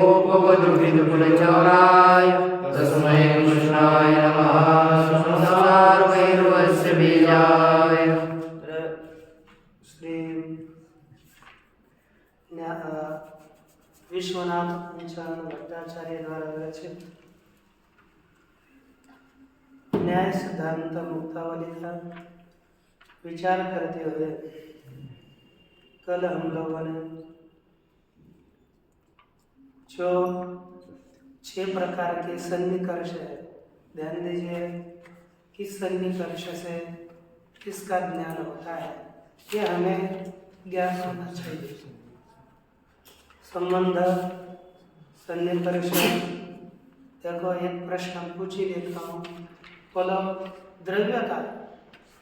गोपवधूभिर्कुलचौराय तस्मै कृष्णाय नमः संसारभैरवस्य बीजाय। श्री विश्वनाथ पंचानन भट्टाचार्य द्वारा रचित न्याय सिद्धांत मुक्तावली का विचार करते हुए कल हम लोगों ने जो 6 प्रकार के सन्निकर्ष है, ध्यान दीजिए, किस सन्निकर्ष से किसका ज्ञान होता है, ये हमें ज्ञान होना चाहिए। संबंध, सन्निकर्ष। देखो, एक प्रश्न पूछ ही लेता हूँ। बोलो, द्रव्य का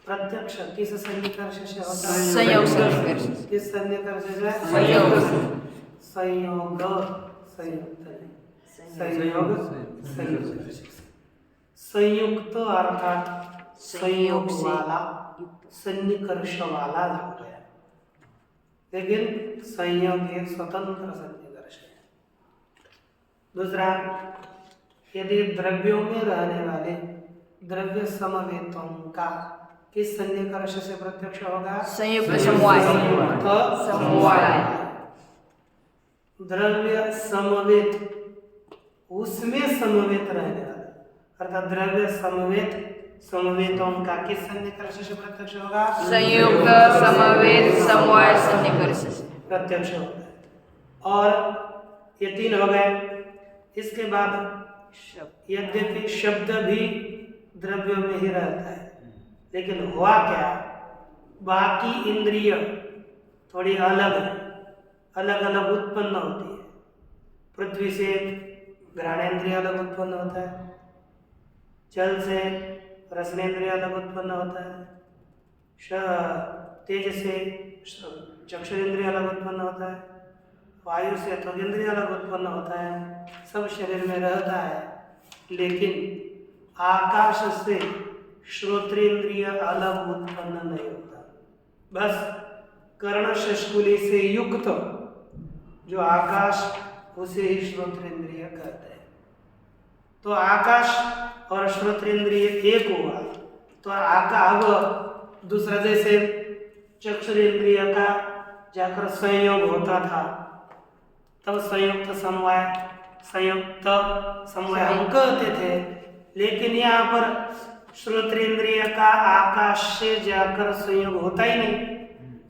प्रत्यक्ष किस सन्निकर्ष से होता है? संयोग सन्निकर्ष। किस सन्निकर्ष से? संयोग। संयोग, संयोग, संयोग, संयुक्त अर्थात संयोग वाला, सन्निकर्ष वाला हो गया। लेकिन संयोग एक स्वतंत्र सन्निकर्ष है। दूसरा, यदि द्रव्यों में रहने वाले द्रव्य समवेतों का किस सन्निकर्ष से प्रत्यक्ष होगा? संयुक्त समवाय। द्रव्य समवेत, उसमें समवेत रहने वाला, अर्थात द्रव्य समवेत, समवेतों का किस सन्निकर्ष से प्रत्यक्ष होगा? संयुक्त समवेत समवाय सन्निकर्ष से प्रत्यक्ष होता है। और ये 3 हो गए। इसके बाद यद्यपि शब्द भी द्रव्यों में ही रहता है, लेकिन हुआ क्या, बाकी इंद्रिय थोड़ी अलग अलग उत्पन्न होती है। पृथ्वी से घ्राणेन्द्रिय अलग उत्पन्न होता है, जल से रसनेन्द्रिय अलग उत्पन्न होता है, तेज से चक्षुरेन्द्रिय अलग उत्पन्न होता है, वायु से त्वगिंद्रिय अलग उत्पन्न होता है। सब शरीर में रहता है, लेकिन आकाश से श्रोत्रेंद्रिय अलग उत्पन्न नहीं होता। बस कर्ण शष्कुली से युक्त जो आकाश, उसे ही श्रोत्रेंद्रिय कहते हैं। तो आकाश और श्रोत्रेंद्रिय एक हुआ, तो अब दूसरा, जैसे चक्षुरेंद्रिय का जाकर संयोग होता था, तब संयुक्त समवाय हम कहते थे। लेकिन यहाँ पर श्रोत्रेंद्रिय का आकाश से जाकर संयोग होता ही नहीं,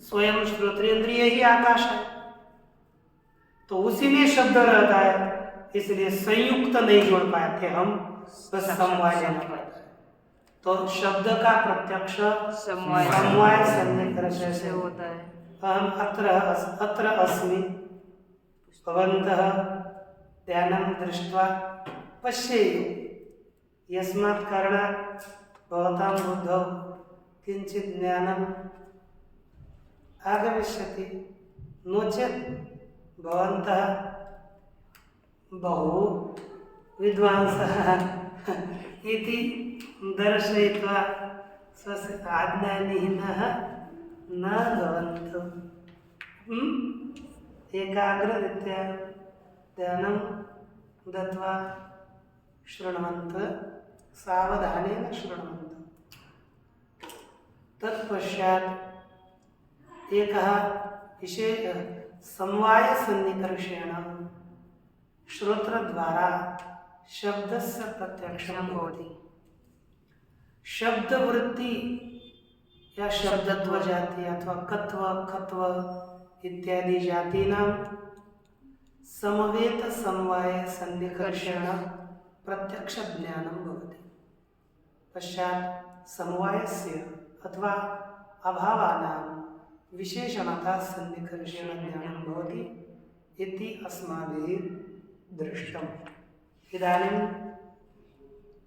स्वयं श्रोत्रेंद्रिय ही आकाश है, तो उसी में शब्द रहता है, इसलिए संयुक्त नहीं जोड़ पाए थे हम, बस समवाय लेना पड़ता है। तो शब्द का प्रत्यक्ष समवाय सन्निकर्ष से होता है। अहम अत्र अस्मि भवन्तः ध्यानं दृष्ट्वा पश्येयुः, यस्मात् कारणात् भवतां बुद्धौ किञ्चित् ज्ञानम् आगमिष्यति, नो चेत् भवन्तः बहु विद्वांसः इति दर्शयित्वा स्वस्य आज्ञानिनः न भवन्तु। एकाग्ररीत्या ध्यानं दत्वा शृण्वन्तः, सावधानेन शृण्वन्तः। तत्पश्चात् एकः विशेष समवाय सन्निकर्षेण श्रोत्रद्वारा शब्दस्य प्रत्यक्षं भवति। शब्दवृत्ति या शब्दत्व जाति अथवा कत्व खत्व इत्यादि जातीनां समवेत समवाय सन्निकर्षेण प्रत्यक्ष ज्ञानं भवति। पश्चात् समवायस्य अथवा अभावानां विशेषणता सन्निकर्षेण ज्ञानं भवति इति अस्माभिः दृष्टम्। इदानीं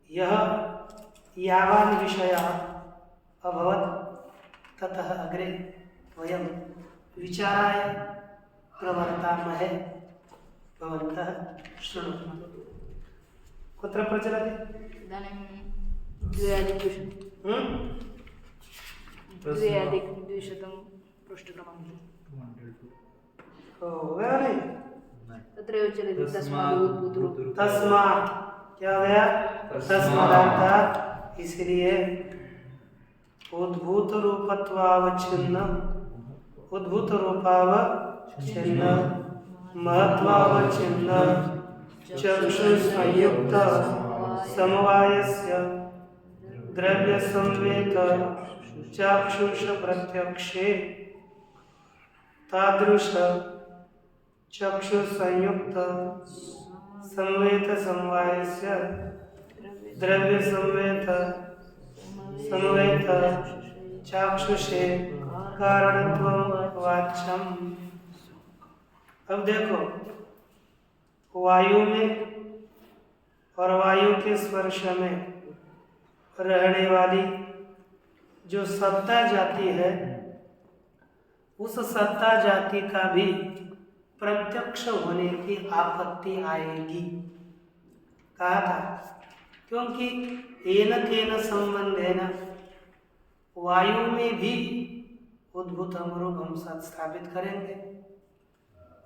यः यावान् विषयः अभवत्, ततः अग्रे वयं विचाराय प्रवर्तामहे। भवन्तः शृण्वन्तु। कुत्र प्रचलति? इदानीं 2+200 पृष्ठक्रमाङ्कः। ओ, नहीं? तत्र तत्रैव चलति तस्माद् उद्भूतरूप। तस्मात् क्या हो गया? तस्मात् अर्थात इसलिए उद्भूत रूपत्वावच्छिन्न, उद्भूत रूपावच्छिन्न, महत्वावच्छिन्न चक्षु संयुक्त समवायस्य द्रव्य संवेद चाक्षुष प्रत्यक्षे तादृश चक्षु संयुक्त संवेद समवायस्य द्रव्य संवेद चाक्षुषे कारणत्वं वाच्यम। अब देखो, वायु में और वायु के स्पर्श में रहने वाली जो सत्ता जाति है, उस सत्ता जाति का भी प्रत्यक्ष होने की आपत्ति आएगी, कहा था। क्योंकि येन केन संबंधेन वायु में भी उद्भूतम रूप हम स्थापित करेंगे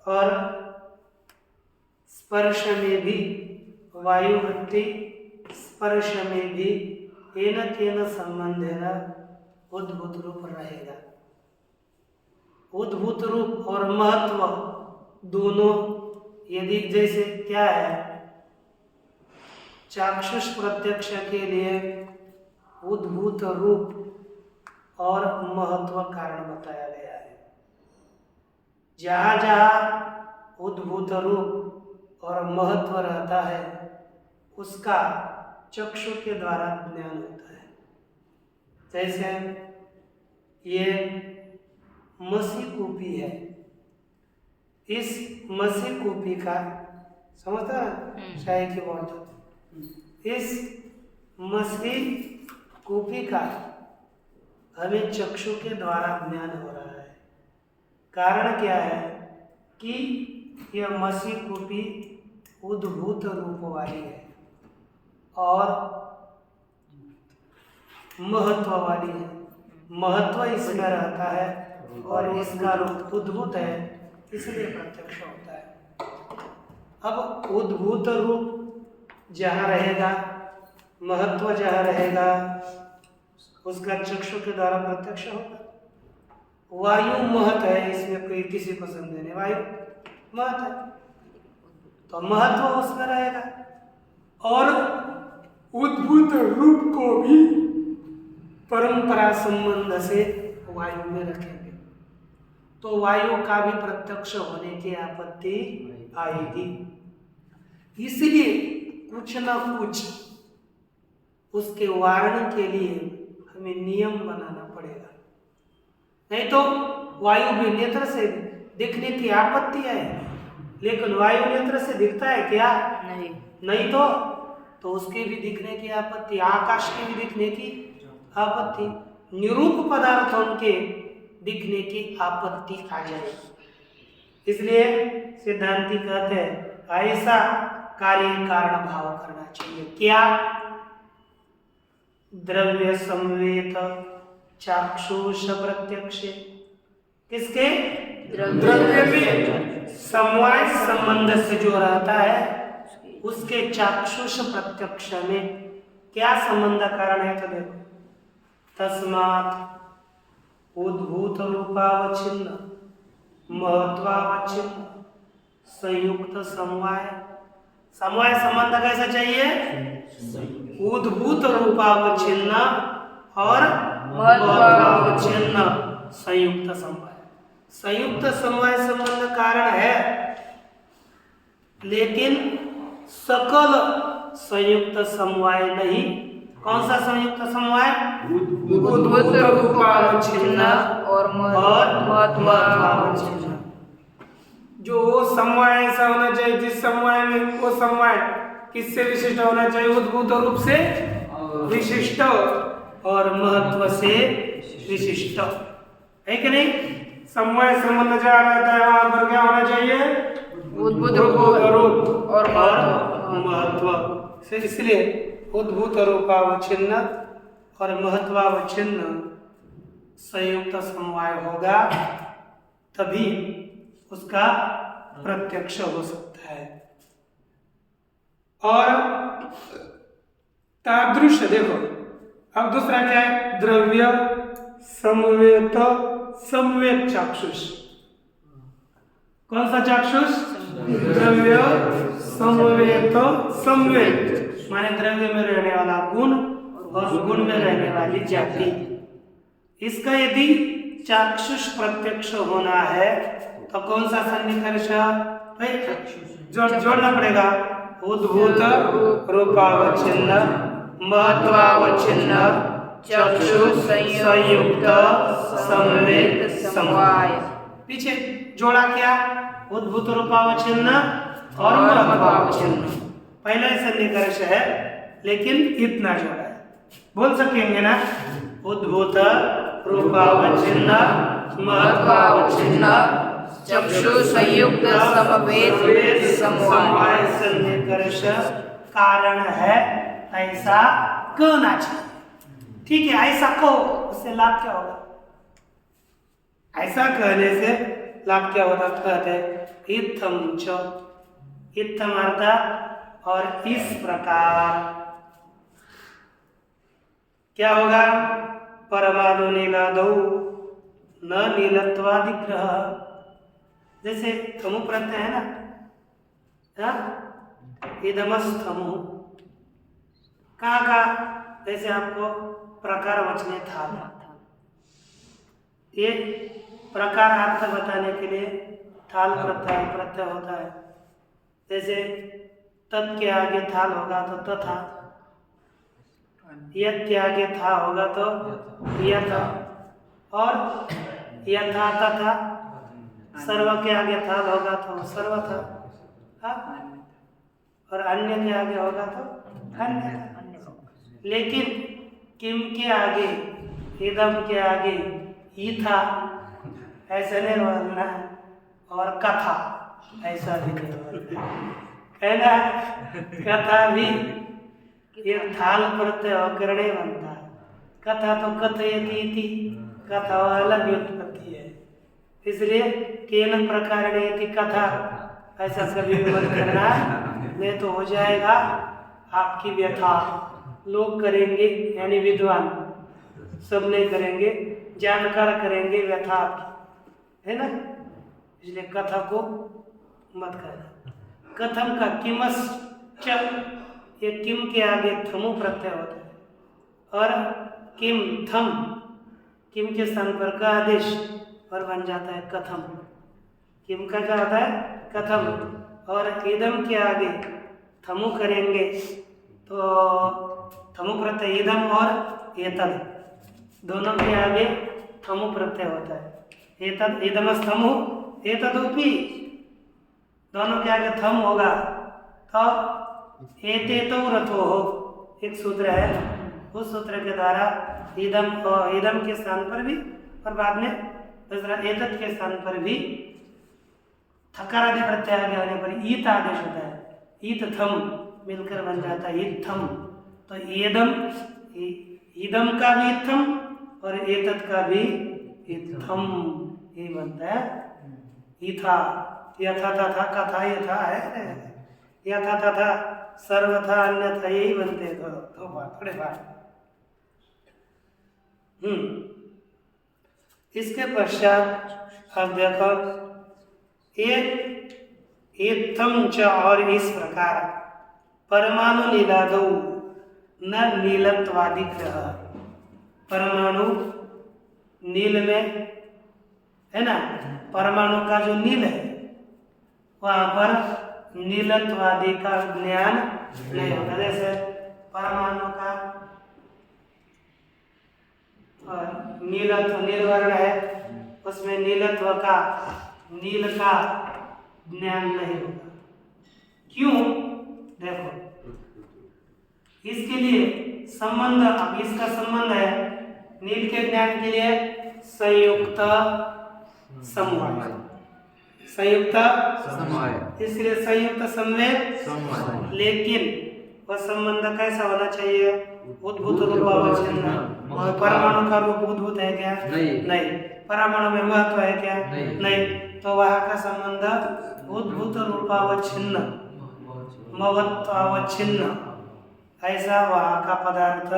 और स्पर्श में भी वायु वृत्ति, स्पर्श में भी येन केन संबंधेन उद्भूत रूप रहेगा। उद्भूत रूप और महत्व दोनों यदि जैसे क्या है, चाक्षुष प्रत्यक्ष के लिए उद्भूत रूप और महत्व कारण बताया गया है। जहाँ जहाँ उद्भूत रूप और महत्व रहता है उसका चक्षु के द्वारा ज्ञान होता है। जैसे ये मसी कूपी है, इस मसी कूपी का समझता है चाय की बोतल, इस मसी कूपी का हमें चक्षु के द्वारा ज्ञान हो रहा है। कारण क्या है कि यह मसी कूपी उद्भूत रूप वाली है और महत्व वाली है। महत्व इसमें रहता है और इसका रूप उद्भूत है, इसलिए प्रत्यक्ष होता है। अब उद्भूत रूप जहाँ रहेगा, महत्व जहाँ रहेगा, उसका चक्षु के द्वारा प्रत्यक्ष होगा। वायु महत है, इसमें कोई किसी को संदेह नहीं, वायु महत है तो महत्व उसमें रहेगा और उद्भूत रूप को भी परंपरा संबंध से वायु में रखेंगे तो वायु का भी प्रत्यक्ष होने की आपत्ति आएगी। इसलिए कुछ न कुछ उसके वारण के लिए हमें नियम बनाना पड़ेगा, नहीं तो वायु भी नेत्र से दिखने की आपत्ति है। लेकिन वायु नेत्र से दिखता है क्या? नहीं तो उसके भी दिखने की आपत्ति, आकाश के भी दिखने की आपत्ति, निरूप पदार्थों के दिखने की आपत्ति आ जाएगी। इसलिए सिद्धांती कहते हैं ऐसा कार्य कारण भाव करना चाहिए। क्या? द्रव्य संवेद चाक्षुष प्रत्यक्ष, किसके? द्रव्य में समवाय संबंध से जो रहता है उसके चाक्षुष प्रत्यक्ष में क्या संबंध कारण है? तो देखो, तस्मात् उद्भूत रूपावच्छिन्न महत्वावच्छिन्न संयुक्त समवाय। समवाय संबंध कैसा चाहिए? उद्भूत रूपावच्छिन्न और महत्वावच्छिन्न संयुक्त समवाय। संयुक्त समवाय संबंध कारण है, लेकिन सकल संयुक्त समवाय नहीं। कौन सा संयुक्त समवाय? उद्भूत रूपावच्छिन्न और महत्वावच्छिन्न। जो वो समवाय ऐसा होना चाहिए जिस समवाय में वो समवाय किससे विशिष्ट होना चाहिए? उद्भूत रूप से विशिष्ट और महत्व से विशिष्ट, है कि नहीं? समवाय संबंध जहाँ रहता है वहां पर क्या होना चाहिए? उद्भूत रूप और महत्व। इसलिए उद्भूत रूपावच्छिन्न और महत्वावच्छिन्न संयुक्त समवाय होगा, तभी उसका प्रत्यक्ष हो सकता है। है। और तादृश देखो, अब दूसरा क्या है? द्रव्य समवेत समवेत चाक्षुष। कौन सा चाक्षुष? द्रव्य समवेत समवेत, माने द्रव्य में रहने वाला गुण और गुण में रहने वाली जाति। इसका यदि चाक्षुष प्रत्यक्ष होना है तो कौन सा सन्निकर्ष? जोड़ना पड़ेगा। उद्भूत रूपावच्छिन्न महत्वावच्छिन्न चक्षु संयुक्त समवेत समवाय। पीछे जोड़ा क्या? उद्भूत रूपावच्छिन्न और महत्वावच्छिन्न। पहला सन्निकर्ष है लेकिन इतना जोड़ा है। बोल सकेंगे ना? उद्भूत रूपावच्छिन्न महत्वावच्छिन्न चक्षु संयुक्त समवेत समवाय सन्निकर्ष कारण है, ऐसा कहना चाहिए। ठीक है, ऐसा कहो, उससे लाभ क्या होगा? ऐसा कहने से लाभ क्या होता? कहते इत्थम च, इत्थम अर्थात और इस प्रकार क्या होगा? परमाणु नीलादौ न नीलत्वादिग्रह। जैसे थमु प्रत्यय है ना, इदमस्थमु कहाँ का? जैसे आपको प्रकार वचने था, ये प्रकार अर्थ बताने के लिए थाल प्रत्यय होता है। जैसे तत् के आगे थाल होगा तो तथा, यत् के आगे था होगा तो यथ, और यथा तथा, सर्व के आगे था होगा तो सर्वथा, और अन्य के आगे होगा तो अन्य। लेकिन किम के आगे, इदम के आगे ईथा ऐसा नहीं बोलना, और कथा ऐसा भी नहीं बोलना है ना। कथा भी ये थाल प्रत्यय होकर नहीं बनता। कथा तो कथयति इति, कथा अलग व्युत्पत्ति है। इसलिए केन प्रकारेण कथा ऐसा कभी भी मत करना, नहीं तो हो जाएगा आपकी व्यथा। लोग करेंगे, यानी विद्वान सब नहीं करेंगे, जानकार करेंगे व्यथा आपकी, है ना। इसलिए कथा को मत करना। कथम का किमस च, ये किम के आगे थमु प्रत्यय होता है, और किम थम, किम के स्थान पर का आदेश और बन जाता है कथम। किम का क्या होता है? कथम। और इदम के आगे थमु करेंगे तो थमु प्रत्यय इदम और एतद, दोनों के आगे थमु प्रत्यय होता है। एतद इदमस्थमु एतदुपि, दोनों के आगे थम होगा तो एतेतो रथो हो, एक सूत्र है, उस सूत्र के द्वारा इदम और इदम के स्थान पर भी और बाद में दूसरा एतद के स्थान पर भी थकार आदि प्रत्यय आगे होने पर ईत आदेश होता है। ईत थम मिलकर बन जाता है इत्थम। तो एदम, इदम का भी इत्थम और एतद का भी इत्थम, ये बनता है ईथा। यथा तथा कथा यथा है, यथा तथा सर्वथा अन्यथा, यही बनते दो बात, थोड़े बात। इसके पश्चात अब देखो इत्थम च, और इस प्रकार परमाणु नीलादौ न नीलत्वादिग्रह। परमाणु नील में है ना, परमाणु का जो नील है वहां पर नीलत्वादि का ज्ञान नहीं होता। जैसे परमाणु का नीलत्व, नीलवर्ण है, उसमें नीलत्व का, नील का ज्ञान नहीं होगा। क्यों? देखो, इसके लिए संबंध, अब इसका संबंध है नील के ज्ञान के लिए संयुक्त समवाय, संयुक्त समवाय, इसलिए संयुक्त समवेत। लेकिन वह संबंध कैसा होना चाहिए? उद्भूत रूपावच्छिन्न। परमाणु का रूप उद्भूत है क्या? नहीं। परमाणु में महत्व है क्या? नहीं। तो वहाँ का संबंध उद्भूत रूपावच्छिन्न मवत्वावच्छिन्न ऐसा वहाँ का पदार्थ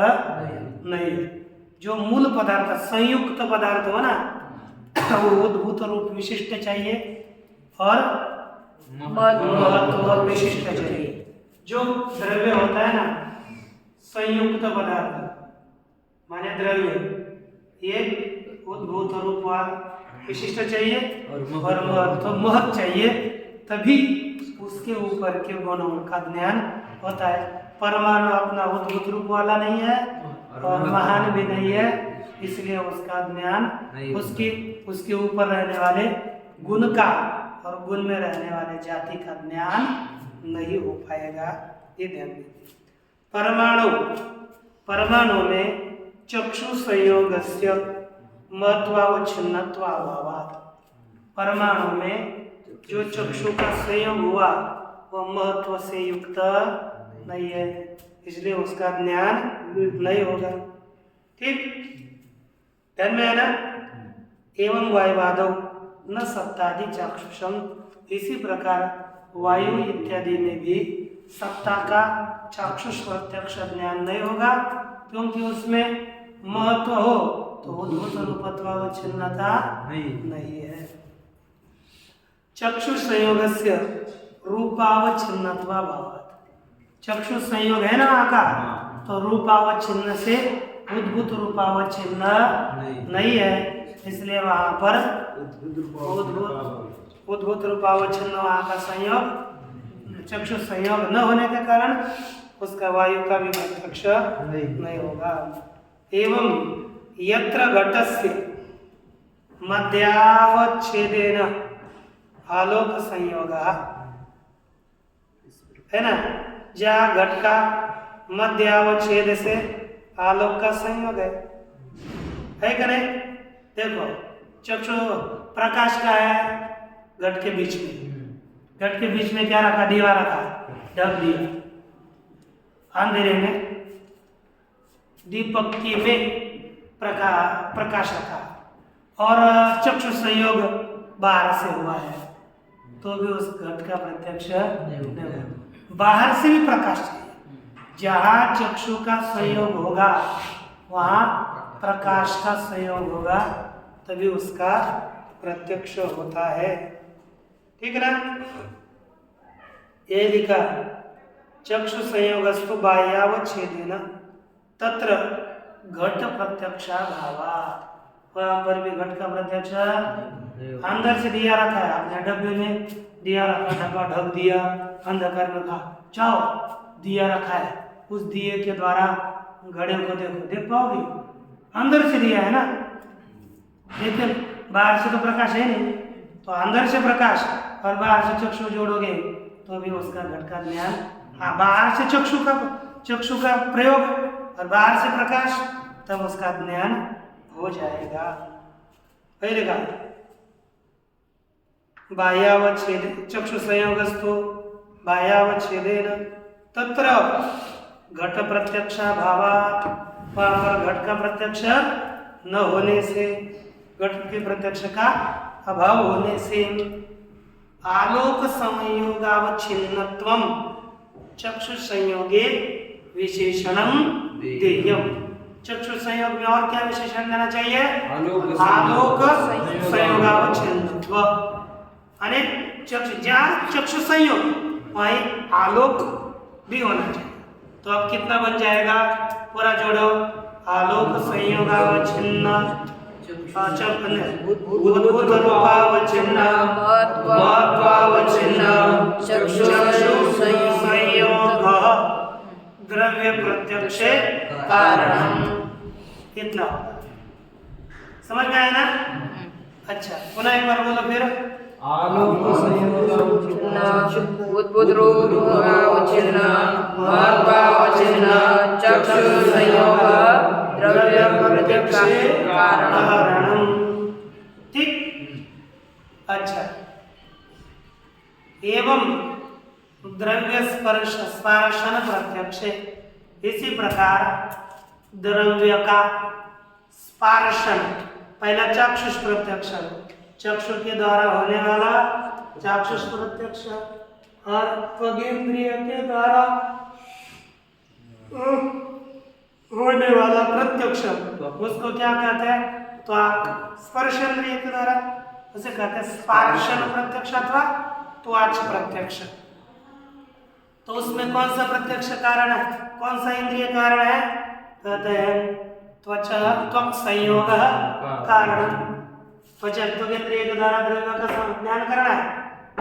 नहीं है। जो मूल पदार्थ संयुक्त पदार्थ हो ना वो उद्भूत रूप विशिष्ट चाहिए और महत्व विशिष्ट चाहिए। जो द्रव्य होता है ना संयुक्त पदार्थ माने द्रव्य ये उद्भूत रूप विशिष्ट चाहिए और महत्व महत्व चाहिए, तभी उसके ऊपर के गुणों का ज्ञान होता है। परमाणु अपना उद्भूत रूप वाला नहीं है और महान भी नहीं है, इसलिए उसका ज्ञान उसके ऊपर रहने वाले गुण का और गुण में रहने वाले जाति का ज्ञान नहीं हो पाएगा। ये ध्यान दीजिए। परमाणु में चक्षु संयोगस्य महत्वावच्छिन्नत्वाभावात्, परमाणु में जो चक्षु का संयोग हुआ वह महत्व से युक्त नहीं है, इसलिए उसका ज्ञान नहीं होगा। ठीक, ध्यान में है ना। एवं वायुवादौ न सत्तादि चाक्षुषम, इसी प्रकार वायु इत्यादि में भी सत्ता का चाक्षुष प्रत्यक्ष ज्ञान नहीं होगा, क्योंकि उसमें महत्व हो तो उद्भूत रूपत्वावच्छिन्नता नहीं है। चक्षु संयोगस्य रूपावच्छिन्नत्वाभावात्, चक्षु संयोग है ना आका, तो रूपावच्छिन्न से उद्भूत रूपावच्छिन्न नहीं है, इसलिए वहां पर उद्भूत रूपावच्छिन्न वहां का संयोग चक्षु संयोग न होने के कारण उसका वायु का भी प्रत्यक्ष नहीं होगा। एवं यत्र घटस्य मध्यावच्छेदेन आलोक संयोग है ना, जहाँ घट का मध्यावच्छेद से आलोक का संयोग है कि नहीं। देखो चक्षु प्रकाश का है घट के बीच में क्या रखा, दीवा रखा, ढक दिया। अंधेरे में दीपक की में प्रकाश रखा और चक्षु संयोग बाहर से हुआ है, तो भी उस घट का प्रत्यक्ष नहीं होगा। बाहर से भी प्रकाश चाहिए, जहाँ चक्षु का संयोग होगा वहाँ प्रकाश का संयोग होगा, तभी उसका प्रत्यक्ष होता है। ठीक है ना। ये लिखा चक्षु संयोगस्तु बाह्यावच्छेदेन तत्र घट प्रत्यक्षाभावात्, वहाँ पर भी घट का प्रत्यक्ष अंदर से दिया रखा है, आपने डब्बे में दिया रखा, डब्बा ढक दिया, अंधकार में कहा जाओ, दिया रखा है, उस दिए के द्वारा घड़े को देख पाओगे, अंदर से दिया है ना, लेकिन बाहर से तो प्रकाश है नहीं, तो अंदर से प्रकाश और बाहर से चक्षु जोड़ोगे तो भी उसका घट का ज्ञान। हाँ, बाहर से चक्षु का प्रयोग और बाहर से प्रकाश, तब उसका ज्ञान हो जाएगा। पहले का बाह्यावच्छेद चक्षु संयोगस्तु बाह्यावच्छेदेन तत्र घट प्रत्यक्षाभावात्, वहाँ पर घट का प्रत्यक्ष न होने से, घट के प्रत्यक्ष का अभाव होने से आलोक संयोगावच्छिन्नत्वम चक्षु संयोगे विशेषणम देयम। चक्षु संयोग में और क्या विशेषण देना चाहिए? आलोक संयोगावच्छिन्नत्व, यानी चक्षु संयोग वहीं आलोक भी होना चाहिए। तो अब कितना बन जाएगा? पूरा जोड़ो, आलोक संयोगावच्छिन्न उद्भूत रूपावच्छिन्न महत्वावच्छिन्न चक्षु संयोग द्रव्य प्रत्यक्ष कारण। कितना समझ में आया ना? अच्छा, पुनः एक बार बोलो फिर। आलोक संयोगावच्छिन्न उद्भूत रूपावच्छिन्न महत्वावच्छिन्न चक्षु संयोग द्रव्य प्रत्यक्ष कारण। ठीक। अच्छा, एवं द्रव्य स्पर्शन प्रत्यक्ष, इसी प्रकार द्रव्य का स्पर्शन, पहला चक्षुष प्रत्यक्ष, चक्षु के द्वारा होने वाला चाक्षुष प्रत्यक्ष और त्वगेंद्रिय के द्वारा होने वाला प्रत्यक्ष उसको क्या कहते हैं? त्वक। स्पर्शेंद्रिय के द्वारा उसे कहते हैं स्पर्शन प्रत्यक्ष अथवा त्वच प्रत्यक्ष। तो उसमें कौन सा प्रत्यक्ष कारण है, कौन सा इंद्रिय कारण है? कहते हैं त्वच त्वक संयोग कारण। त्वचा त्वगेंद्रिय के द्वारा द्रव्य का ज्ञान करना है,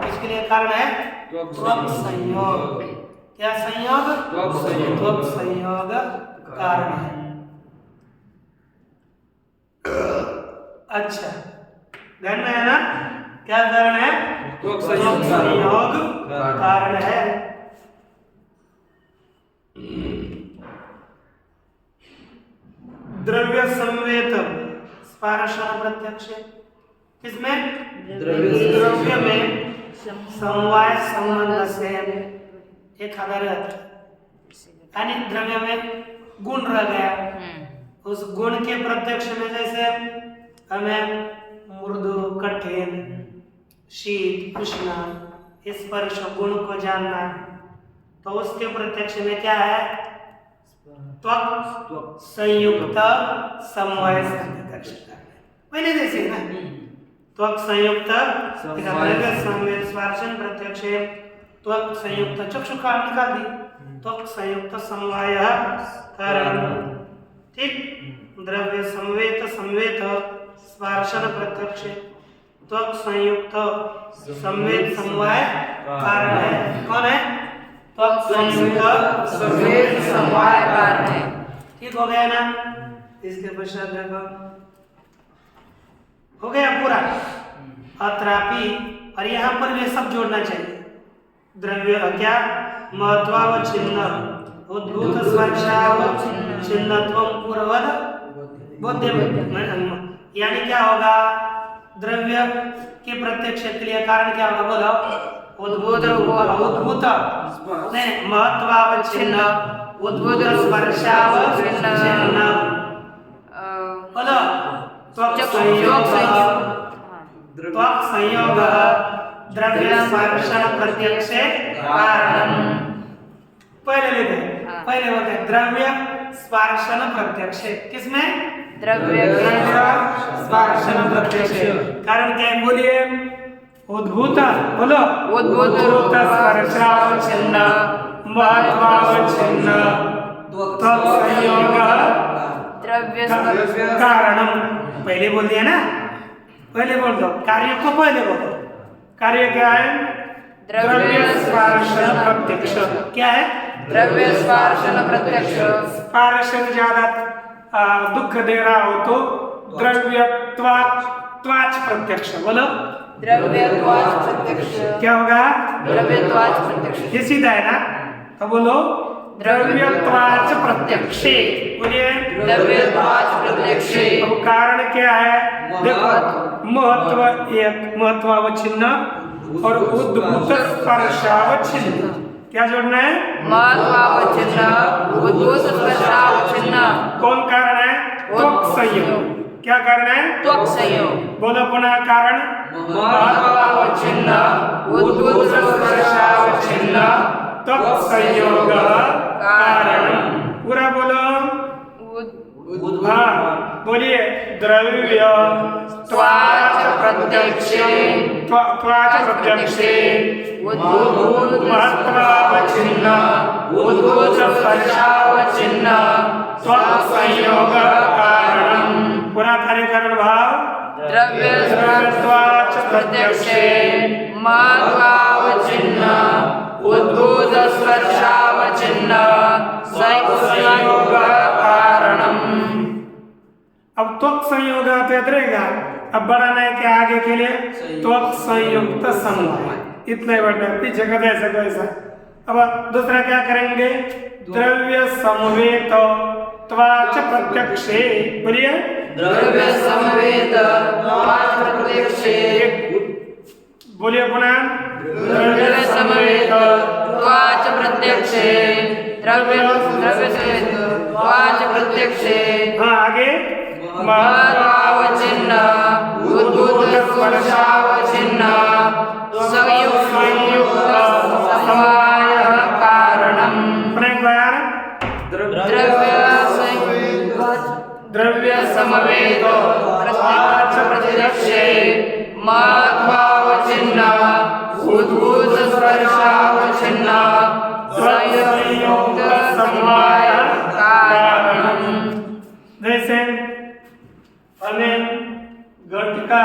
इसके लिए कारण है त्वक संयोग। क्या संयोग? त्वक संयोग कारण है। अच्छा, ध्यान में है ना? क्या कारण है? त्वक संयोग कारण है। द्रव्य संवेत स्पर्शन प्रत्यक्ष किसमें? द्रव्य में समवाय संबंध से एक अगर यानी द्रव्य में गुण रह गया, उस गुण के प्रत्यक्ष में जैसे हमें मृदु कठिन शीत उष्ण स्पर्श गुण को जानना, तो उसके प्रत्यक्ष में क्या है? त्वक संयुक्त समवाय प्रत्यक्ष। पहले जैसे ना त्वक संयुक्त संवेद स्पर्शन प्रत्यक्ष, त्वक संयुक्त चक्षु काट निकाल दी, त्वक संयुक्त समवाय कारण। ठीक, द्रव्य संवेत संवेत स्पर्शन प्रत्यक्ष, त्वक संयुक्त संवेद समवाय कारण है। कौन है? त्वक संयुक्त संवेद समवाय कारण है। ठीक हो गया ना? इसके पश्चात देखो हो गया पूरा। अत्रापि, और यहाँ पर भी सब जोड़ना चाहिए। द्रव्य क्या? महत्वावच्छिन्न उद्भूत स्पर्शावच्छिन्नत्वं पूर्ववद बोध्यम। यानी क्या होगा? द्रव्य के प्रत्यक्ष के लिए कारण क्या होगा? बोलो। उद्भूत नहीं, महत्वावच्छिन्न उद्भूत स्पर्शावच्छिन्न बोलो। त्वक संयोग द्रव्य स्पर्शन प्रत्यक्ष कारण। पहले लेते हैं, पहले होते हैं द्रव्य स्पर्शन प्रत्यक्ष। किसमें? द्रव्य स्पर्शन प्रत्यक्ष। कारण क्या है? बोलिए। उद्भूत बोलो। उद्भूत स्पर्शावच्छिन्न महत्वावच्छिन्न त्वक संयोग द्रव्य कारणम। पहले बोल दिया ना, पहले बोल दो। कार्य को पहले बोलो। कार्य क्या है? द्रव्य स्पर्शन प्रत्यक्ष। क्या है? द्रव्य स्पर्शन प्रत्यक्ष। स्पर्शन ज्यादा दुख दे रहा हो तो द्रव्य त्वाच प्रत्यक्ष। बोलो। द्रव्य त्वाच प्रत्यक्ष। क्या होगा? द्रव्य त्वाच प्रत्यक्ष। ये सीधा है ना? तो बोलो द्रव्य त्वाच प्रत्यक्ष। बोलिए द्रव्य त्वाच प्रत्यक्ष। अब कारण क्या है? देखो, महत्व एक महत्वावच्छिन्न और उद्भूत स्पर्शावच्छिन्न। क्या जोड़ना है? महत्वावच्छिन्न उद्भूत स्पर्शावच्छिन्न। कौन कारण है? त्वक संयोग। क्या कारण है? त्वक संयोग। बोलो पुनः कारण। महत्वावच्छिन्न उद्भूत स्पर्शावच्छिन्न त्वक संयोग कारण। पूरा बोलो। हाँ बोलिए। द्रव्य त्वाच प्रत्यक्ष त्वाच प्रत्यक्ष उद्भूत महत्वावच्छिन्न उद्भूत स्पर्शावच्छिन्न त्वक संयोग कारण। पूरा कार्य कारण भाव। द्रव्य त्वाच प्रत्यक्ष महत्वावच्छिन्न उद्भूत स्पर्शावच्छिन्न संयोग कारणम। अब त्वक संयोग रहेगा। अब बढ़ाना है क्या आगे के लिए? त्वक संयुक्त समवाय। इतना ही बढ़ना है, पीछे का जैसा वैसा। अब दूसरा क्या करेंगे? द्रव्य समवेत त्वाच प्रत्यक्ष। बोलिए। द्रव्य समवेत त्वाच प्रत्यक्ष। बोलिए पुनः। द्रव्य समवेत त्वाच प्रत्यक्ष। द्रव्य समेत त्वाच प्रत्यक्ष। हाँ आगे। महत्वावच्छिन्न उद्भूत स्पर्शावच्छिन्न संयुक्त समवाय कारणम् द्रव्य समवेत त्वाच प्रत्यक्षे महत्वावच्छिन्न उद्भूत स्पर्शावच्छिन्न संयुक्त समवाय कारणम्। जैसे हमें घट का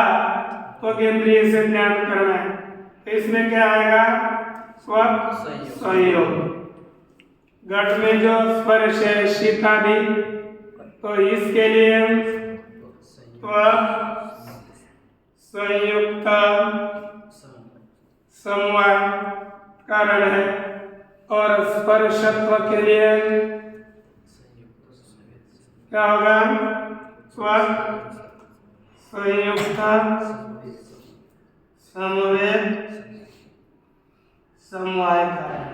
त्वकेंद्रिय से ज्ञान करना है तो इसमें क्या आएगा? स्व संयोग। घट में जो स्पर्श है शीत आदि, तो इसके लिए संयुक्त समवाय कारण है, और स्पर्शत्व के लिए क्या होगा? संयुक्त समवेत समवाय कारण।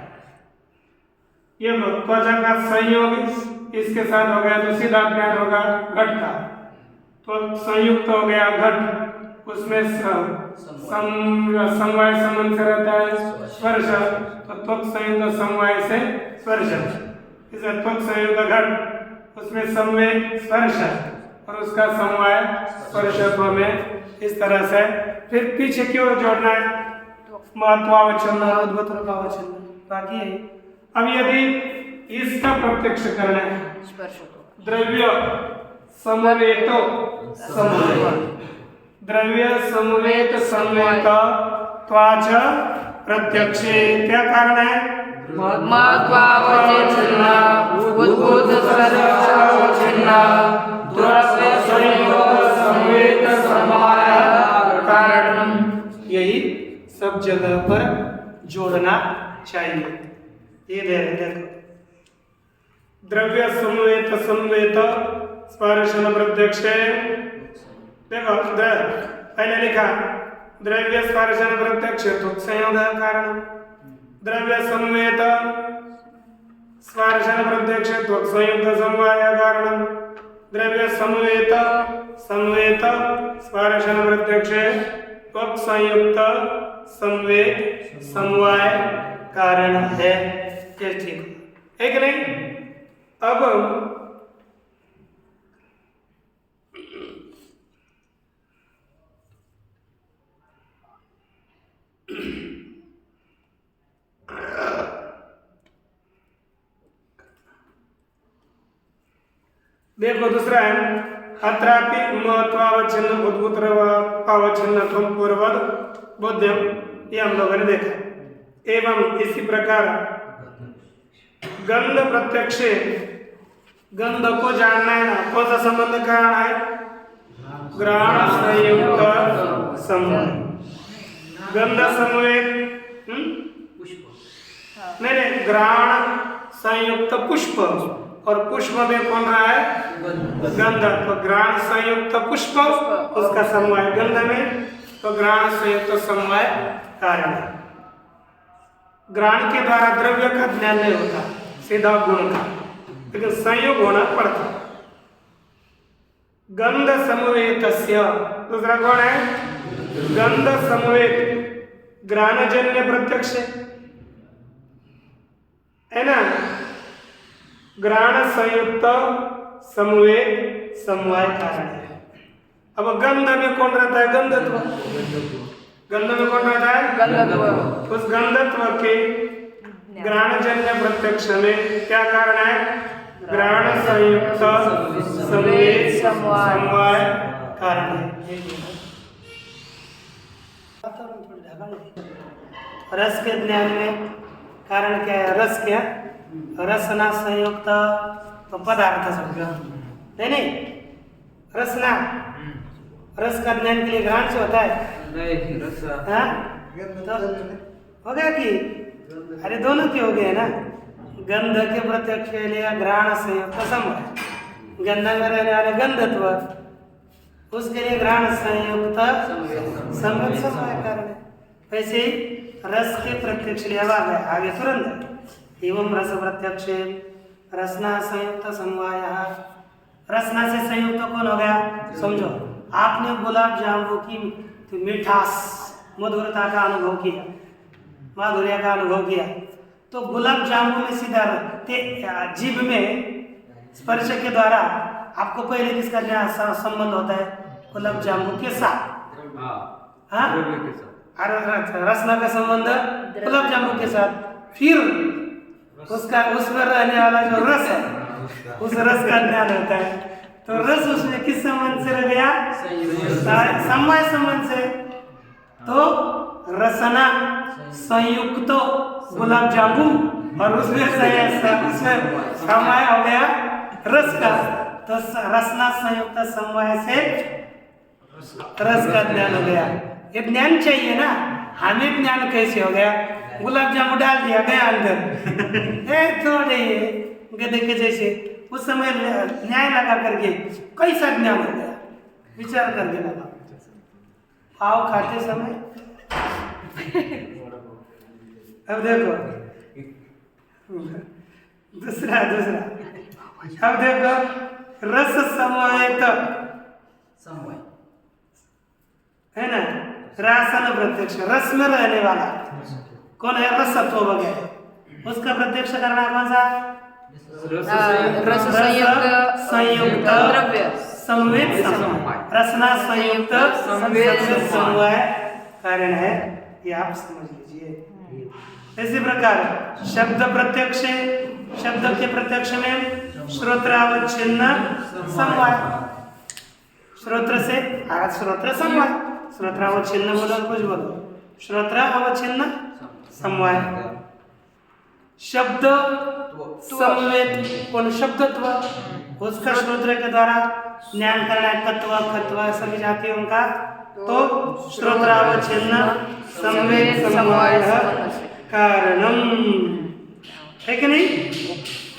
ये त्वचा का संयोग इसके साथ हो गया तो सीधा ज्ञान होगा घट का। तो संयुक्त हो गया घट, उसमें समवाय संबंध से रहता है स्पर्श, तो त्वक संयुक्त समवाय से स्पर्श। इसे त्वक संयुक्त घट, उसमें संवेद स्पर्श और उसका समवाय स्पर्शत्व में। इस तरह से फिर पीछे क्यों जोड़ना है? महत्वावच्छिन्न और उद्भूतरूपावच्छिन्न बाकी है। अब यदि इसका प्रत्यक्ष करना है, द्रव्य समवेतो समवेत, द्रव्य समवेत समवेत त्वाच प्रत्यक्षे क्या कारण है? महत्वावच्छिन्न उद्भूत स्पर्शावच्छिन्न द्रव्य संयोग समवेत समवाय कारणम्। यही सब जगह पर जोड़ना चाहिए। ये देखो, द्रव्य समवेत समवेत स्पर्शन प्रत्यक्षे। देखो पहले लिखा द्रव्य स्पर्शन प्रत्यक्ष तो संयोग कारण, द्रव्य समवेत स्पर्शन प्रत्यक्ष तो संयुक्त समवाय कारण, द्रव्य समवेत समवेत स्पर्शन प्रत्यक्षे तो संयुक्त समवेत समवाय कारण है। ये ठीक है कि नहीं? अब देखो दूसरा है अत्रापि महत्वावच्छिन्न उद्भूतरूपावच्छिन्नत्वं पूर्ववद बोध्यम। ये हम लोगों ने देखा। एवं इसी प्रकार गंध प्रत्यक्षे, गंध को जानना है ना, कौन सा संबंध कारण है? ग्रहण संयुक्त संबंध। गंध समवेत नहीं, ग्रहण संयुक्त पुष्प, और पुष्प में कौन रहा है? गंध। तो ग्रहण संयुक्त पुष्प उसका समवाय गंध में, तो ग्रहण संयुक्त समवाय कारण है। ग्रहण के द्वारा द्रव्य का ज्ञान नहीं होता, सीधा गुण का, लेकिन संयोग होना पड़ता। गंध समवेतस्य दूसरा कौन है? गंध समवेत ग्रहणजन्य प्रत्यक्ष है ना, ग्रहण संयुक्त समवेत समवाय कारण है। अब गंध में कौन रहता है? गंधत्व। गंध में कौन रहता है? गंधत्व। उस गंधत्व के ग्रहणजन्य प्रत्यक्ष में क्या कारण है? ग्रहण संयुक्त समवेत समवाय कारण है। रस के ज्ञान में कारण क्या है? रस क्या? रसना संयुक्त तो पदार्थ समझ नहीं, रसना रस का ज्ञान के लिए ग्रहण से होता है। हाँ? तो हो गया कि अरे दोनों के हो गए ना। गंध के प्रत्यक्ष के लिए ग्रहण संयुक्त समवाय, गंध में रहने वाले गंधत्व, उसके लिए ग्रहण संयुक्त समवेत समवाय कारण है। वैसे ही रस के प्रत्यक्ष लिए अब आ गया आगे तुरंत। एवं रस प्रत्यक्ष रसना संयुक्त समवाय। रसना से संयुक्त कौन हो गया? समझो, आपने गुलाब जामुन की तो मिठास मधुरता का अनुभव किया, माधुर्य का अनुभव किया। तो गुलाब जामुन में सीधा जीभ में स्पर्श के द्वारा आपको पहले किसका संबंध होता है? गुलाब जामुन के साथ। हाँ, रसना का संबंध गुलाब जामुन के साथ, फिर उसका उसमें रहने वाला जो रस है उस रस का ज्ञान होता है। तो रस उसमें किस संबंध से रह गया? समवाय संबंध से। तो रसना संयुक्त गुलाब जामुन और उसमें समवाय हो गया रस का। तो रसना संयुक्त समवाय से रस का ज्ञान हो गया। ये ज्ञान चाहिए ना, हमें ज्ञान कैसे हो गया? गुलाब जामुन डाल दिया गया अंदर थोड़े गधे के जैसे, उस समय न्याय लगा करके कैसा ज्ञान हो गया, विचार करके लगा। पाव खाते समय अब देखो दूसरा अब देखो रस समवेत है ना, रासन प्रत्यक्ष रस में रहने वाला कौन है? रसत्व वगैरह, उसका प्रत्यक्ष करना कौन सा? रस संयुक्त द्रव्य संवेद समवाय, रसना संयुक्त संवेद समवाय कारण है, ये आप समझ लीजिए। इसी प्रकार शब्द प्रत्यक्ष, शब्द के प्रत्यक्ष में श्रोत्रावच्छिन्न समवाय, श्रोत्र से श्रोत्र समवाय, श्रोत्रावच्छिन्न बोलो कुछ बोलो, श्रोत्रावच्छिन्न समवाय। शब्द संवेद कौन? शब्दत्व, उसका श्रोत्र के द्वारा ज्ञान करना है, तत्व खत्व सभी जातियों का। तो श्रोत्रावच्छिन्न संवेद समवाय कारणम, है कि नहीं?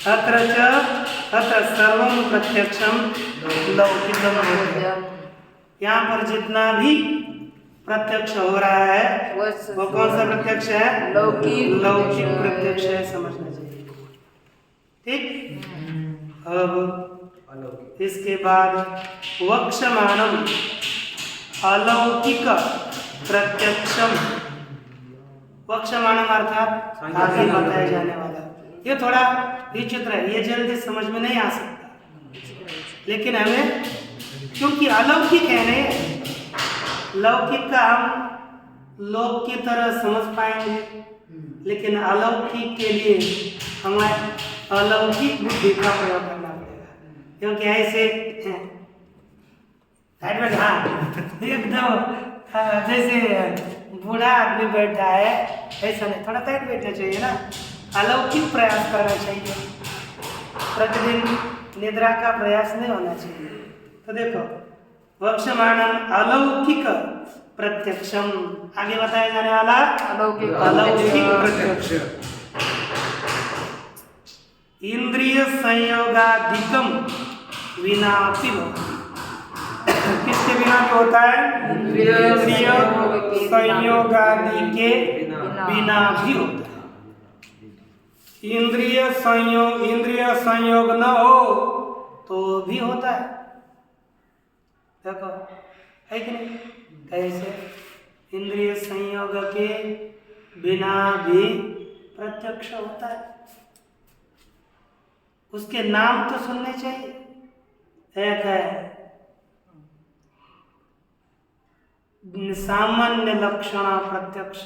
अत्र सर्वं प्रत्यक्षम लौकिकम। यहाँ पर जितना भी प्रत्यक्ष हो रहा है वो कौन सा प्रत्यक्ष है? लौकिक प्रत्यक्ष है, समझना चाहिए। ठीक, अब इसके बाद वक्षमाणम अलौकिक प्रत्यक्षम, वक्षमाणम अर्थात आगे बताया जाने वाला। ये थोड़ा विचित्र है, ये जल्दी समझ में नहीं आ सकता, लेकिन हमें क्योंकि अलौकिक है नहीं, लौकिक का हम लोक की तरह समझ पाएंगे, लेकिन अलौकिक के लिए हमें अलौकिक बुद्धि का प्रयोग करना पड़ेगा, क्योंकि ऐसे एकदम जैसे बूढ़ा आदमी बैठा है ऐसा नहीं, थोड़ा टाइट बैठना चाहिए ना, अलौकिक प्रयास करना चाहिए, प्रतिदिन निद्रा का प्रयास नहीं होना चाहिए। तो देखो वक्षमाणम अलौकिक प्रत्यक्षम, आगे बताया जाने वाला अलौकिक प्रत्यक्ष। इंद्रिय संयोगाधिकम विनापि, किसके बिना भी होता है? इंद्रिय संयोगादि के बिना भी होता है। इंद्रिय संयोग न हो तो भी होता है। देखो है कि नहीं? कैसे? इंद्रिय संयोग के बिना भी प्रत्यक्ष होता है। उसके नाम तो सुनने चाहिए। एक है सामान्य लक्षण प्रत्यक्ष,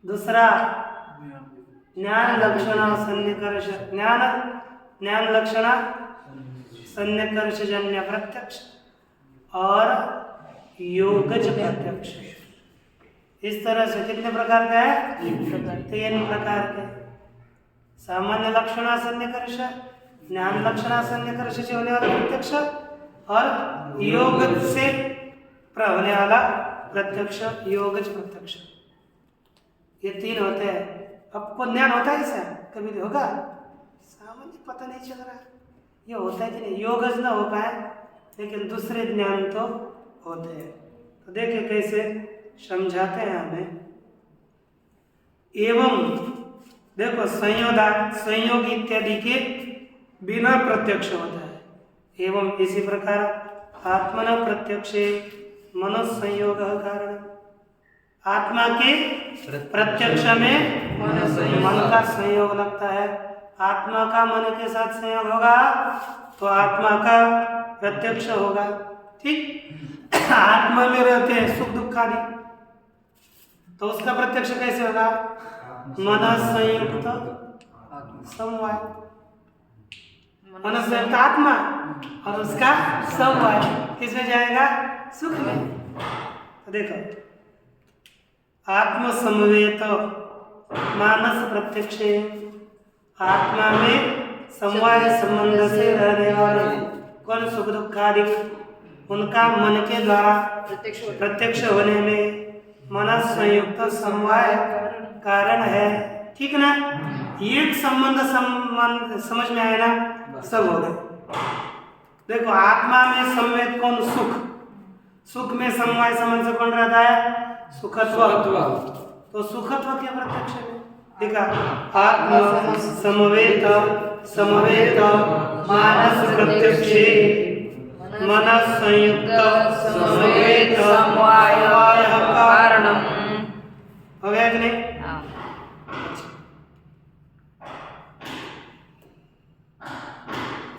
दूसरा ज्ञान लक्षण सन्निकर्ष, ज्ञान लक्षण सन्निकर्षजन्य प्रत्यक्ष और योगज प्रत्यक्ष। इस तरह से कितने प्रकार का है? 3 प्रकार के। सामान्य लक्षण सन्निकर्ष, ज्ञान लक्षण सन्निकर्ष से होने वाला प्रत्यक्ष और योग से होने वाला प्रत्यक्ष, योगज प्रत्यक्ष। ये 3 होते हैं। आपको ज्ञान होता है इससे? कभी होगा? सामान्य पता नहीं चल रहा ये होता है कि नहीं। योगज ना हो पाए लेकिन दूसरे ज्ञान तो होते हैं। तो देखिए कैसे समझाते हैं हमें। एवं देखो संयोग इत्यादि के बिना प्रत्यक्ष होता है। एवं इसी प्रकार आत्मना प्रत्यक्षे मनोसंयोग कारण। आत्मा के प्रत्यक्ष में मन का संयोग लगता है। आत्मा का मन के साथ संयोग होगा तो आत्मा का प्रत्यक्ष होगा। ठीक, आत्मा में रहते हैं सुख दुख आदि, तो उसका प्रत्यक्ष कैसे होगा? मन संयुक्त समवाय, मन संयुक्त आत्मा और उसका समवाय किसमें जाएगा? सुख में। तो देखो, आत्म समवेत मानस प्रत्यक्ष, आत्मा में समवाय संबंध से रहने वाले कौन सुख दुख आदि उनका मन के द्वारा प्रत्यक्ष होने में मन संयुक्त समवाय कारण है। ठीक ना? एक संबंध समझ में आया ना? सब हो गए। देखो, आत्मा में समवेत कौन? सुख। सुख में समवाय संबंध से कौन रहता है? सुखत्व। तो सुखत्व के प्रत्यक्ष में देखा, आत्मा समवेत समवेत मानस प्रत्यक्ष मन संयुक्त समवेत समवाय कारणम। हो गया कि नहीं?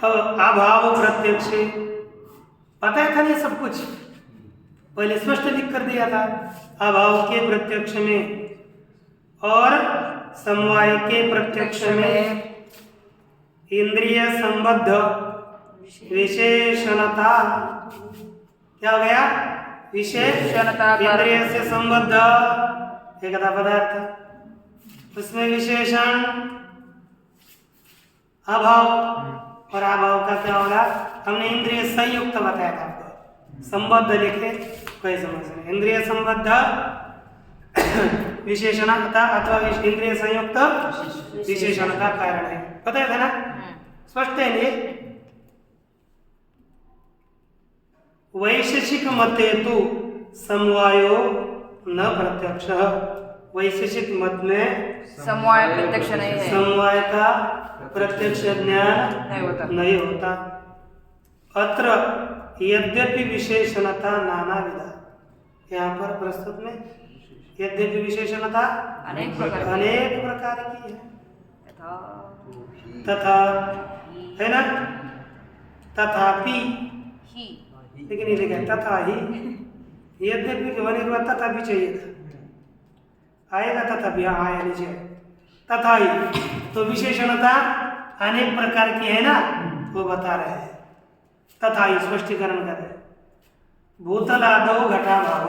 अब अभाव प्रत्यक्ष, पता है था नहीं सब कुछ, पहले स्पष्ट लिख कर दिया था। अभाव के प्रत्यक्ष में और समवाय के प्रत्यक्ष में इंद्रिय संबद्ध विशेषणता, क्या हो गया? विशेषणता। इंद्रिय से संबद्ध एकता पदार्थ, उसमें विशेषण अभाव, और अभाव का क्या होगा? हमने इंद्रिय संयुक्त बताया था आपको, संबद्ध लिखे कोई समझ नहीं। इंद्रिय संबद्ध विशेषणता अथवा इंद्रिय संयुक्त विशेषणता कारण है। पता है ना? स्पष्ट है ये। वैशेषिक मते तो समवायो न प्रत्यक्ष, वैशेषिक मत में समवाय प्रत्यक्ष नहीं है, समवाय का प्रत्यक्ष ज्ञान नहीं होता। अत्र यद्यपि विशेषणता नाना विधा, यहाँ पर प्रस्तुत में यद्यपि विशेषणता अनेक प्रकार की है। तथा है ना? तथापि, लेकिन ये लिखा तथा ही, यद्यपि के बने के बाद तथा भी चाहिए था, आएगा तथा भी, हाँ आया नीचे तथा ही। तो विशेषणता अनेक प्रकार की है ना, वो बता रहे हैं। तथा ही स्पष्टीकरण कर रहे हैं। भूतल आदो घटा भाव,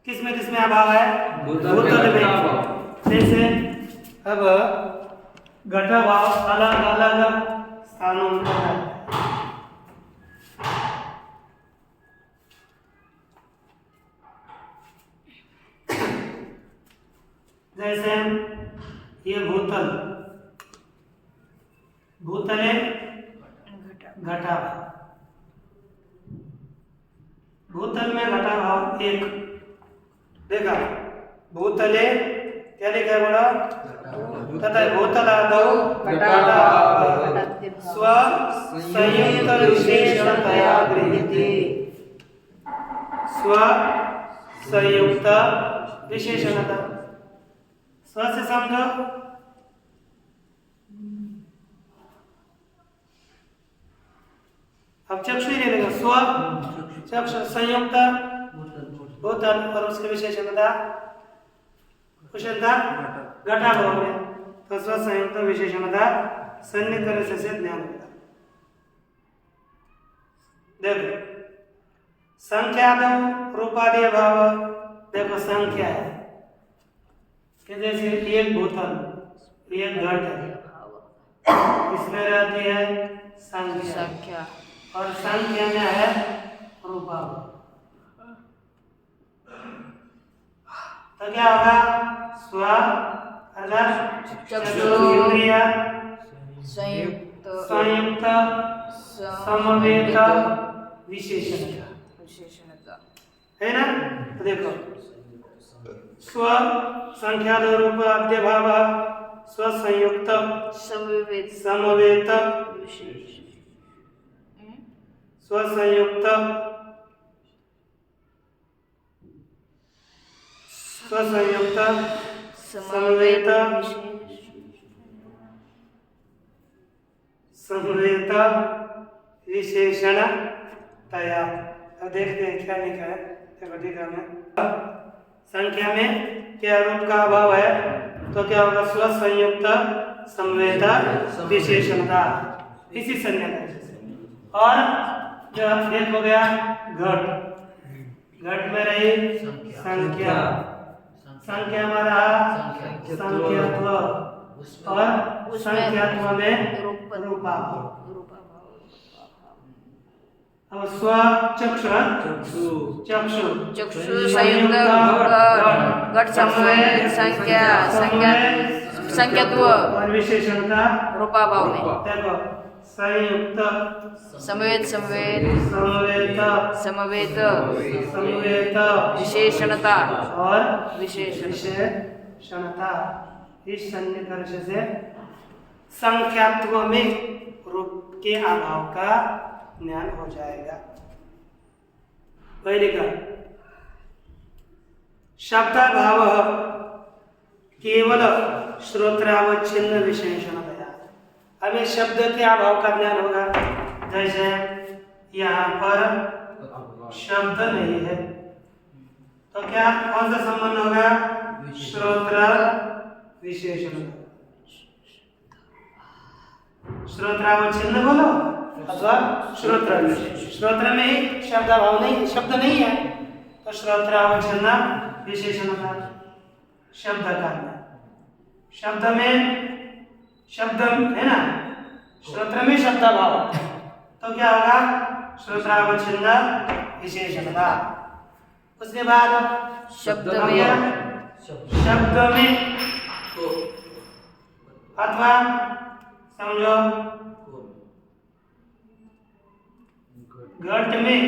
किसमें अभाव है? भूतल में। जैसे अब घटा भाव अलग अलग स्थानों में है। जैसे ये भूतल, भूतले घटा, भूतल में घटा भाव एक देखा। भूतले क्या लिखा है? बोला तथा भूतल आदौ स्व संयुक्त विशेषणतया गृह्यते, स्व संयुक्त विशेषणता। स्व से समझो, अब चक्षु ही ले लेगा। स्व चक्षु संयुक्त भूतल और उसके विशेषणता कुशलता घटा भाव में, तो स्व संयुक्त विशेषणता सन्निकर्ष से ज्ञान होता। देखो संख्या दो रूपादि भाव, देखो संख्या है कि जैसे एक भूतल एक घट है, इसमें रहती है संख्या और संख्या में है रूपाभाव। तो क्या होगा? स्व अर्थात चक्षुरिंद्रिय संयुक्त समवेत विशेषणता है ना? तो देखो स्व संख्या दो रूप अद्य भाव, स्व संयुक्त समवेत स्व संयुक्त स्वसंयुक्त समवेत समवेत विशेषण तया। अब देखते हैं क्या लिखा है टीका में। संख्या में क्या रूप का अभाव है तो क्या होगा स्वसंयुक्त समवेत विशेषणता इसी संज्ञा का। और जो एक हो गया घट, घट में रही संख्या, संख्या में रहा संख्यात्व और संख्यात्व में रूपाभाव। अब स्व चक्षु चक्षु चक्षु संयुक्त घट समवेत संख्या संख्यात्व और विशेषणता रूपाभाव में देखो संयुक्त समवेत समवेत समवेत समवेत विशेषणता और विशेषण विशेषणता इस सन्निकर्ष से संख्यात्व में रूप के अभाव का ज्ञान हो जाएगा। पहले का शब्दाभाव केवल श्रोत्रावच्छिन्न विशेषण दया। हमें शब्द के अभाव का ज्ञान होगा। जैसे यहाँ पर शब्द नहीं है तो क्या कौन सा संबंध होगा श्रोत्र विशेषण। श्रोत्रावच्छिन्न बोलो अथवा श्रोत्र श्रोत्र में ही शब्दाभाव नहीं शब्द नहीं है तो श्रोत्रावच्छिन्न विशेषण का शब्द का शब्द में शब्द है ना श्रोत्र में शब्दाभाव तो क्या होगा श्रोत्रावच्छिन्न विशेषण का। उसके बाद शब्द में अथवा समझो घट में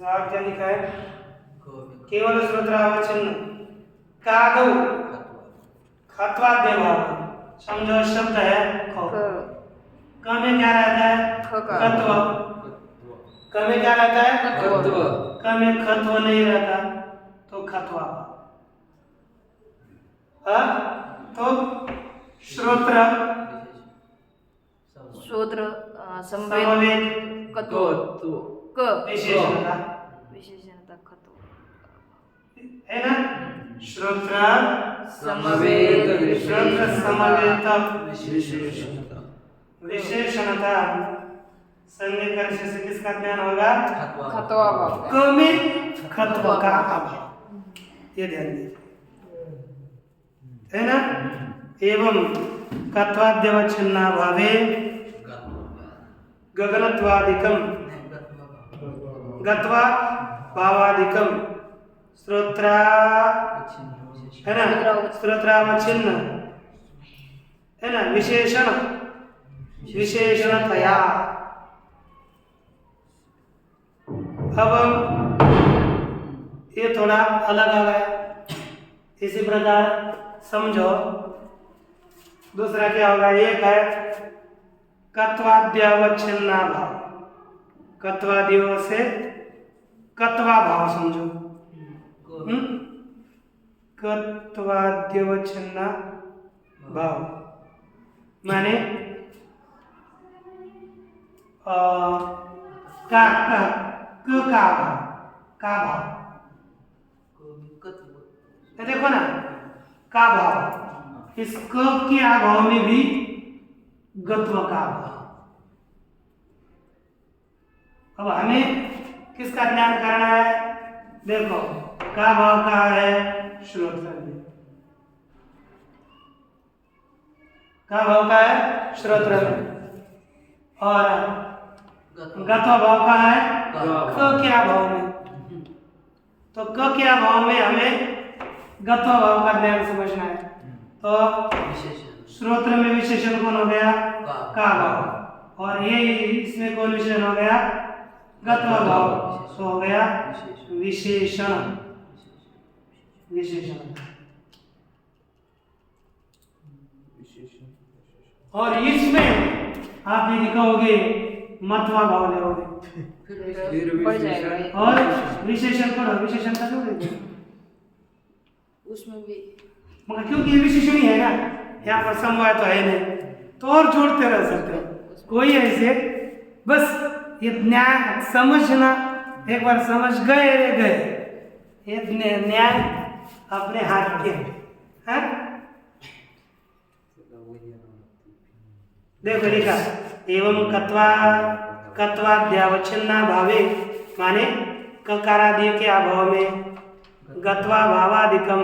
क्या लिखा है केवल श्रोत्रावच्छिन्न कादौ खत्वाद्य भाव। समझो शब्द है ख क में क्या रहता है खत्व। क में क्या रहता है क में खत्व नहीं रहता तो खत्वा। तो श्रोत्र श्रोत्र समवेत कत्व क विशेषणता विशेषणता कत्व है ना श्रोत्र समवेत श्रोत्र समवेत विशेषणता सन्निकर्ष से किसका ज्ञान होगा खत्वा भाव क में खत्व का अभाव। ये ध्यान दीजिए है ना। एवं कत्वाद्यवच्छिन्नाभावे गगनत्वादिकं गत्वा भावादिकं श्रोत्रा है ना श्रोत्रावच्छिन्न है ना विशेषण विशेषणतया। अब ये थोड़ा अलग आ गया। इसी प्रकार समझो दूसरा क्या होगा। एक है कत्वाद्यवच्छिन्ना भाव। कत्वादियों से कत्वा भाव समझो। कत्वाद्यवच्छिन्ना भाव माने का भाव तो देखो ना का भाव इस क के अभाव में भी गत्व का भाव। अब हमें किसका ज्ञान करना है देखो का भाव का है श्रोत्र में का भाव का है श्रोत्र में और गत्व भाव का है क के अभाव में। तो क के अभाव में हमें गत्व भाव का ज्ञान समझना है। तो श्रोत्र में विशेषण कौन हो गया का भाव और ये इसमें कौन विशेषण हो गया गत्व भाव तो हो गया विशेषण विशेषण। और इसमें आप यदि कहोगे मतवा भाव लोगे बढ़ जाएगा। और विशेषण पढ़ो विशेषण का जोड़ेंगे उसमें भी मगर क्योंकि ये विशेषण ही है ना, यहाँ पर समवाय तो है नहीं, तो और जोड़ते रह सकते हो। कोई ऐसे बस ये न्याय समझना, एक बार समझ गए रे गए, ये न्याय अपने हाथ के हैं। देखो लिखा एवं कत्वाद्यावच्छिन्ना भावे माने ककारादि के अभाव में गत्वा भावादिकम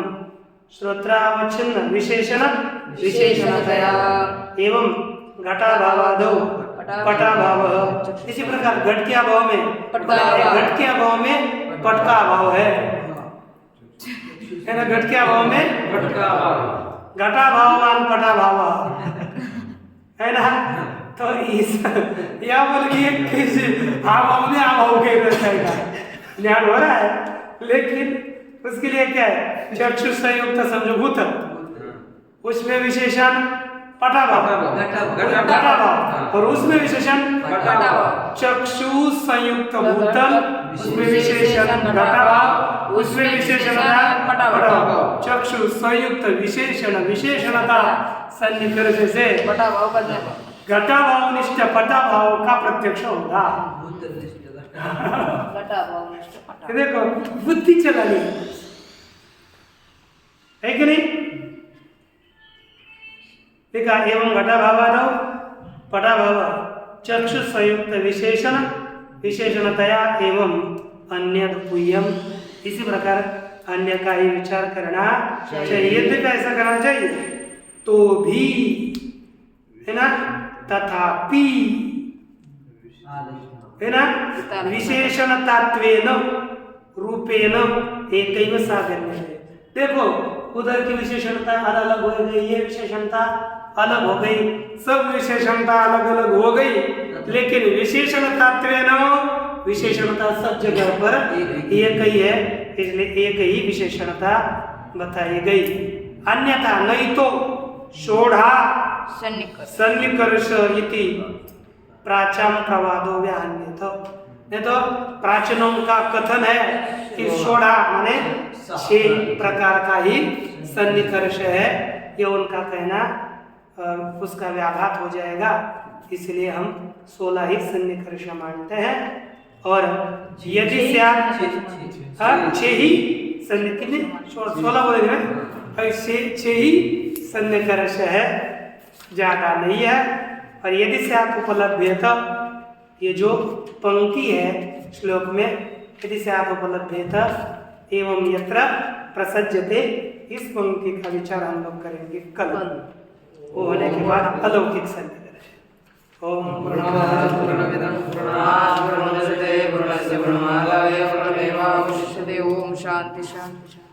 श्रोत्रावच्छिन्न विशेषण विशेषणतया एवं घटाभावादौ पटाभाव। इसी प्रकार घट के अभाव में घट के अभाव में पट का अभाव है ना, घट के अभाव में घटाभावान पटाभाव है ना। तो इस या बोलिए किसी अभाव में अभाव के रहता ज्ञान हो रहा है, लेकिन उसके लिए क्या है, चक्षु संयुक्त समझो भूत, उसमें विशेषण पटाभाव घटाभाव, और उसमें विशेषण चक्षु संयुक्त भूतल, उसमें विशेषण घटाभाव, उसमें विशेषण पटाभाव। चक्षु संयुक्त विशेषण विशेषणता सन्निकर्ष से पटाभाव करने घटाभाव निष्ठ पटाभाव का प्रत्यक्ष होगा। घटाभाव निष्ठ पटा देखो बुद्धि चलानी है कि नहीं। देखा एवं घटाभावादौ पटाभाव चक्षु संयुक्त विशेषण विशेषणतया एवं अन्य पुय्यम। इसी प्रकार अन्य का ही विचार करना चाहिए। यदि ऐसा करना चाहिए तो भी है ना, तथापि है ना, विशेषण तत्वेन रूपेण एकैव साधन्य। देखो उधर की विशेषणता अलग अलग हो गई, ये विशेषणता अलग हो गई, सब विशेषणता अलग अलग हो गई, लेकिन विशेषण तत्वेन विशेषणता सब जगह पर एक ही है, इसलिए एक ही विशेषणता बताई गई। अन्यथा नहीं तो षोढ़ा सन्निकर्ष इति प्राचाम प्रवादो व्याहन्यत। नहीं तो प्राचीनों का कथन है कि षोढ़ा माने 6 प्रकार का ही सन्निकर्ष है, ये उनका कहना, उसका व्याघात हो जाएगा, इसलिए हम 16 ही सन्निकर्ष मानते हैं। और यदि से आप 6 ही कितने 16 बोले ना, 6 ही सन्निकर्ष है, ज्यादा नहीं है। और यदि से आप उपलब्ध है तो ये जो पंक्ति है श्लोक में, यदि से आप उपलब्ध है तो एवं यत्र प्रसज्यते, इस पंक्ति का विचार हम लोग करेंगे कल, वो होने के बाद अलौकिक सन्निकर्ष। ओम पूर्णमिदं पूर्णात् पूर्णमुदच्यते पूर्णस्य पूर्णमादाय पूर्णमेवावशिष्यते। ओम शांति शांति शांति।